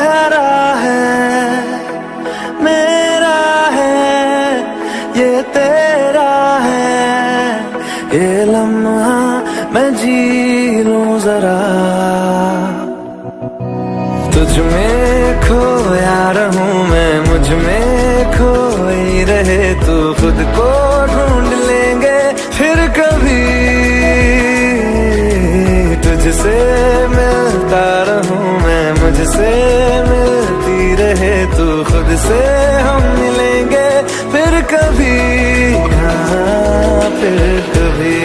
प्यारा है, मेरा है, ये तेरा है, ये लम्हा मैं जी लूं जरा। तुझ में खोया रहूं मैं, मुझ में खोई रहे तू, खुद को ढूंढ लेंगे फिर कभी। तुझसे मिलता रहूं मैं, मुझसे मिलती रहे तू, खुद से हम मिलेंगे फिर कभी, हाँ फिर कभी।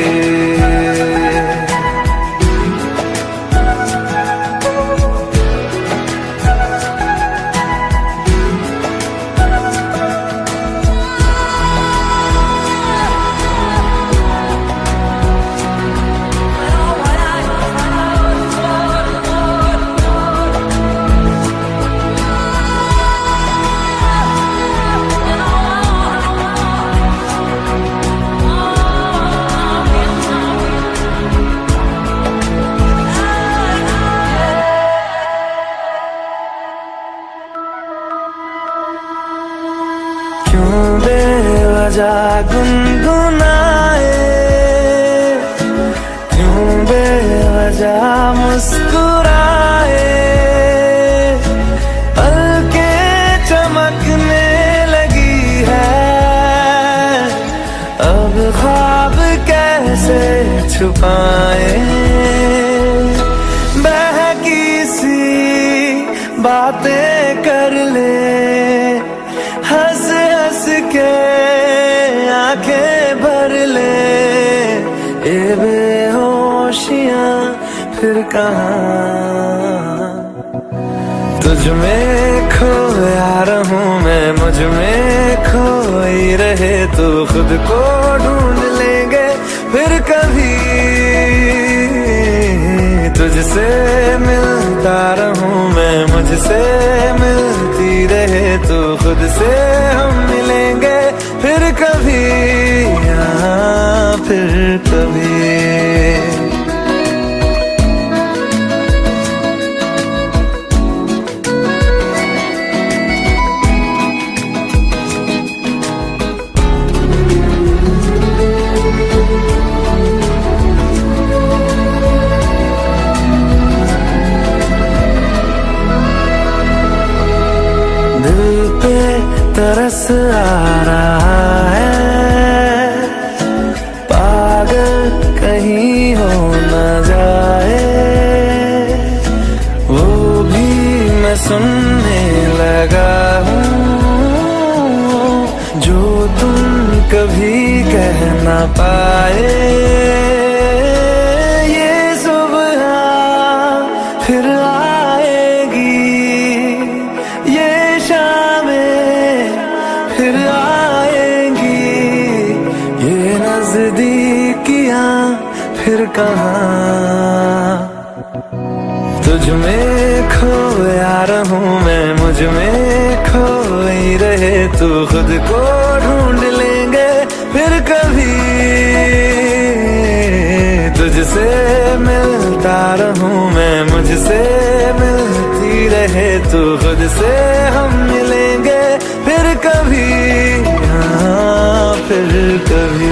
क्यों बेवजह गुनगुनाए, क्यों बेवजह मुस्कुराए, पलकें चमकने लगी है, अब ख्वाब कैसे छुपाए। बहकी सी बातें कर ले, हंस हंस के आंखें भर ले, ये बेहोशियां फिर कहाँ। तुझ में खोया रहूं मैं, मुझ में खोई रहे तू, खुद को ढूंढ लेंगे फिर कभी। तुझसे मिलता रहूं मैं, मुझसे मिलती रहे तू, खुद से हम मिलेंगे फिर कभी, हाँ फिर कभी। दिल पे तरस आ रहा है, पागल कहीं हो न जाए, वो भी मैं सुनने लगा हूँ, जो तुम कभी कह ना पाए। ये सुबह फिर आएगी, ये शामें फिर आएंगी, ये नजदीकियां फिर कहाँ। तुझ में खोया रहूं मैं, मुझ में खोई रहे तू, खुद को ढूंढ लेंगे फिर कभी। तुझसे मिलता रहूं मैं, मुझसे मिलती रहे तू, खुद से हम मिलेंगे फिर कभी, हाँ फिर कभी।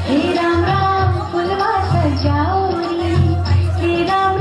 हे राम राम फुलवा सजाओ रे, हे राम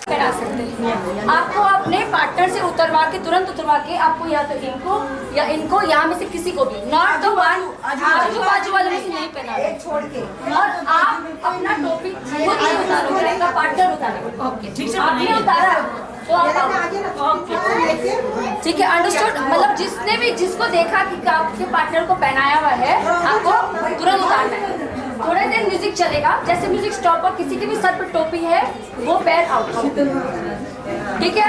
करा सकते हैं। आपको अपने पार्टनर से तुरंत उतरवा के आपको या तो इनको या इनको यहाँ में से किसी को भी नॉट द वन आजू बाजू वाले में से नहीं पहना छोड़ के, और आप अपना टोपी खुद नहीं उतारोगे, आपका पार्टनर उतारेगा। ओके, आपने उतारा तो आप ठीक है, अंडरस्टूड। मतलब जिसने भी जिसको देखा कि आपके पार्टनर को पहनाया हुआ है, आपको तुरंत उतारना है। थोड़े देर म्यूजिक चलेगा, जैसे म्यूजिक स्टॉप और किसी के भी सर पर टोपी है वो पैर आउट, ठीक है।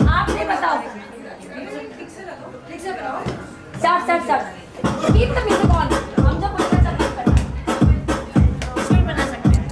आप नहीं बताओ, start keep the music on. हम जब बोलते हैं तब करना, इसमें बना सकते हैं।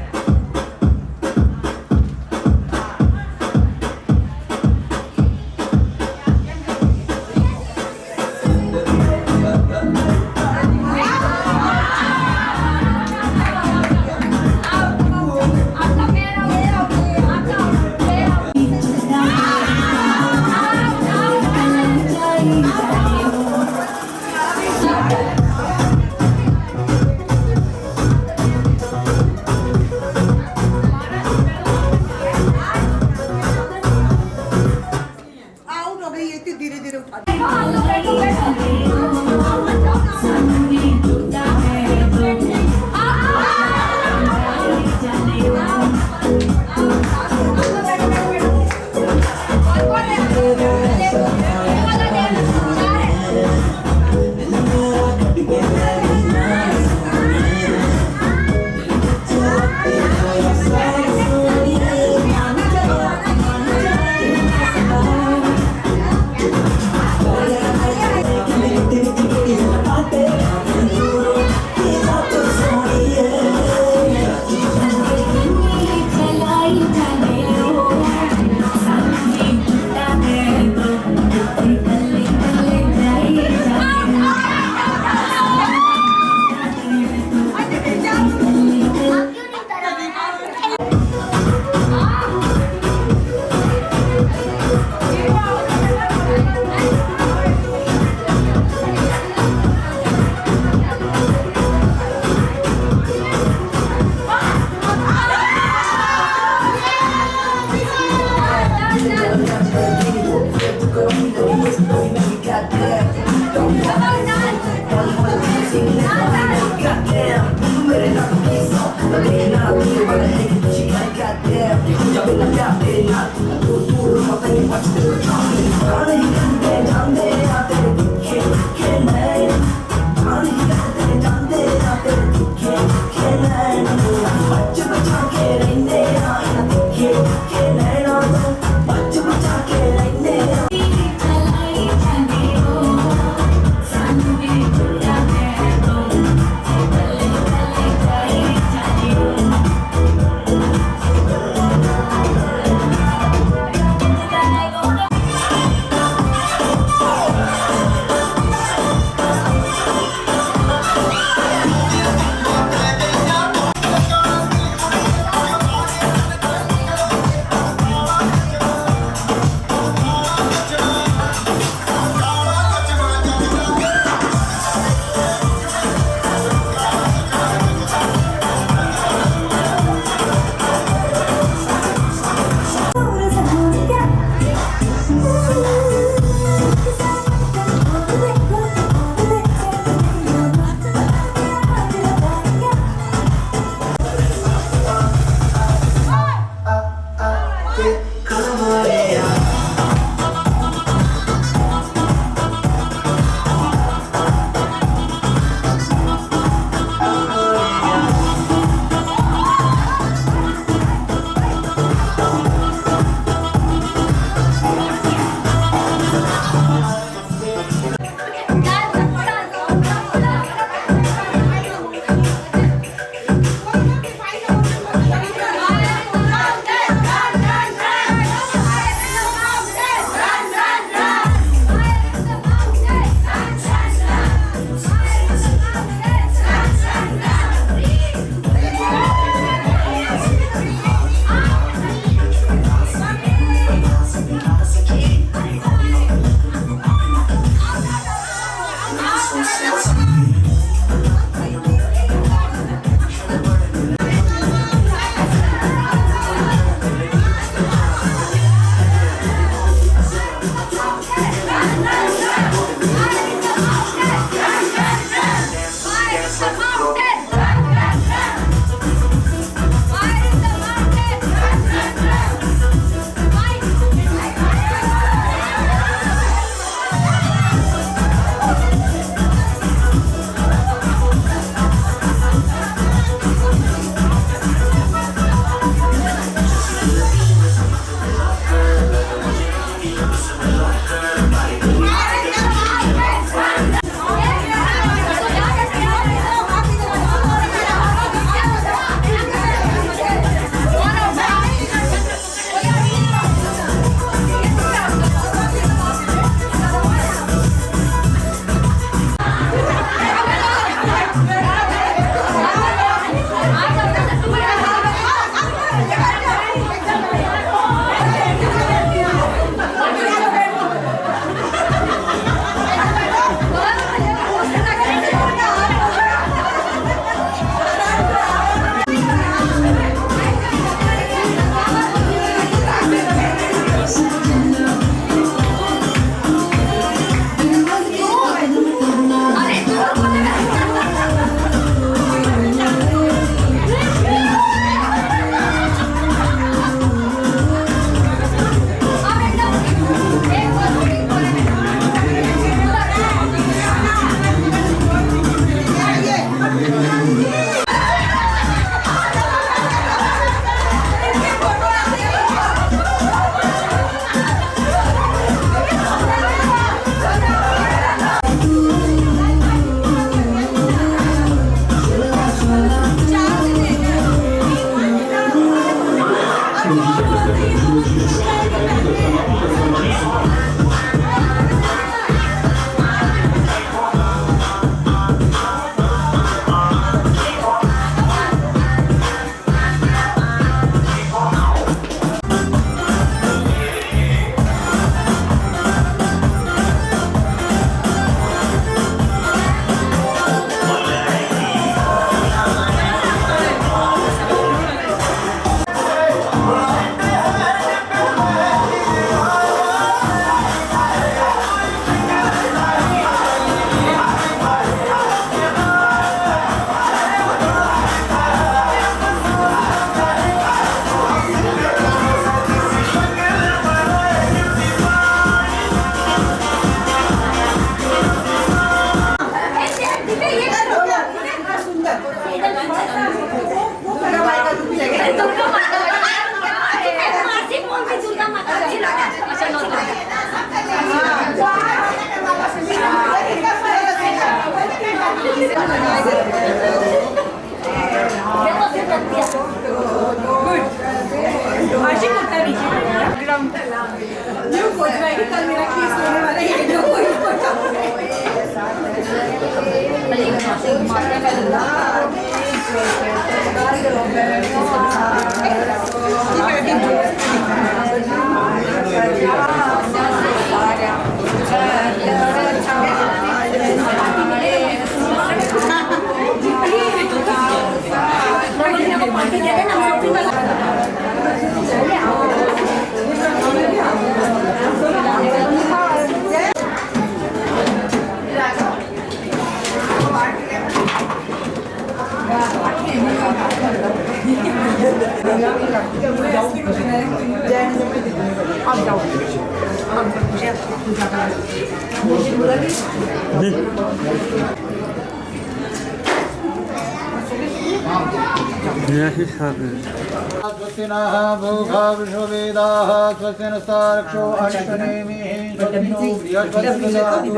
स्वस्ति नः भूखा विश्ववेदाः स्वस्ति नस्तारक्षो अनिष्टनेमिः स्वस्ति नो बृहस्पतिर्दधातु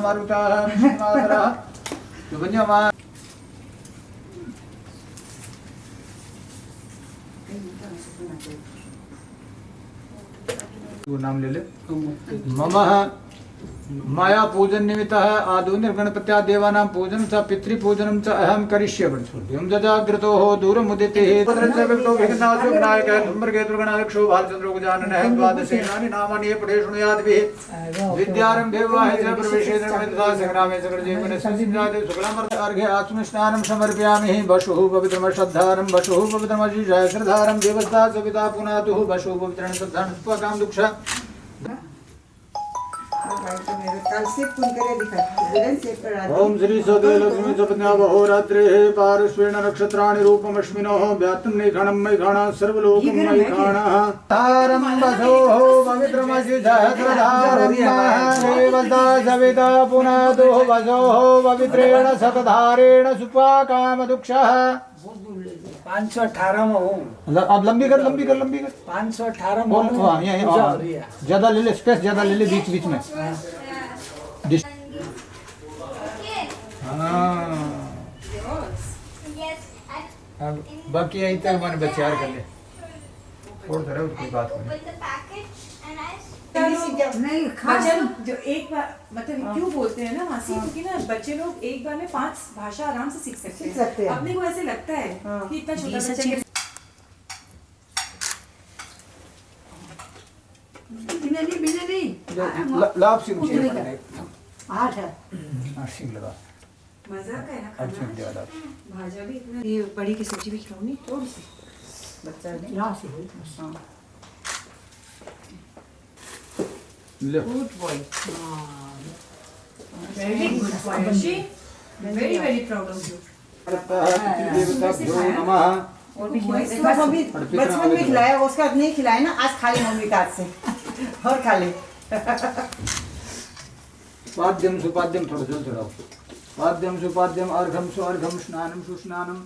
मरुताः विष्णुमातरः सुगन्यमा नाम ले ले मम माया पूजन निमित्त आदौ निर्गणपत्या देवानां पूजनं च पितृपूजनं च अहं करिष्ये वंशोऽयं जजाग्रतो हो दूरमुदितेः भद्रश्रविष्णो विघ्नासु विनायकः धूम्रके दुर्गणाध्यक्षो भालचन्द्रो गजाननः द्वादशेनानि नामानि ये पठे शृणुयाद्भिः विद्यारम्भे विवाहे च प्रवेशे निर्मलिता संग्रामे सकलजीवने संसिद्धादे शुक्लामर्थ अर्घ्य आत्मस्नानं समर्पयामि वशुः पवित्रमश्रद्धारं वशुः पवित्रमजीषः श्रद्धारं देवस्ता सविता पुनातुः वशुः पवित्रं श्रद्धां स्वकां दुःख ओम श्री सदे लक्ष्मी जपन्या बहोरात्रेः पार्श्वेण नक्षत्राणि रूपमश्विनोः व्यात्तं नैघणं मैघाणः सर्वलोकं मैघाणः तारं वसोः पवित्रमजिसहस्रधारं देवता सविता पुनातुः वसोः पवित्रेण शतधारेण सुपाकामदुक्षः 518 में हूँ। अब लंबी कर 518 में ज्यादा ले ले स्पेस ज्यादा ले ले बीच में बाकी यहीं तक मैंने बचार कर ले छोड़ दे कोई बात नहीं भजन जो एक बार मतलब क्यों बोलते हैं ना मासी क्योंकि ना बच्चे लोग एक बार में 5 भाषा आराम से सीख सकते हैं। अपने को ऐसे लगता है कि इतना छोटा बच्चा नहीं लाभ सिंह आठ है सिंह लगा मजा का है ना अब सिंह ज्यादा भाजा भी इतना ये बड़ी की सब्जी भी खिलाऊंगी थोड़ी सी बच्चा ने ले good boy very good boy very very proud of you देवताभ्यो नमः और भी मम्मी बचपन में खिलाया उसका नहीं खिलाया ना आज खा ले मम्मी का हाथ से और खा ले पाद्यम सुपाद्यम थोड़ा जल चढ़ाओ पाद्यम सुपाद्यम अर्घम सुअर्घम स्नानम सुस्नानम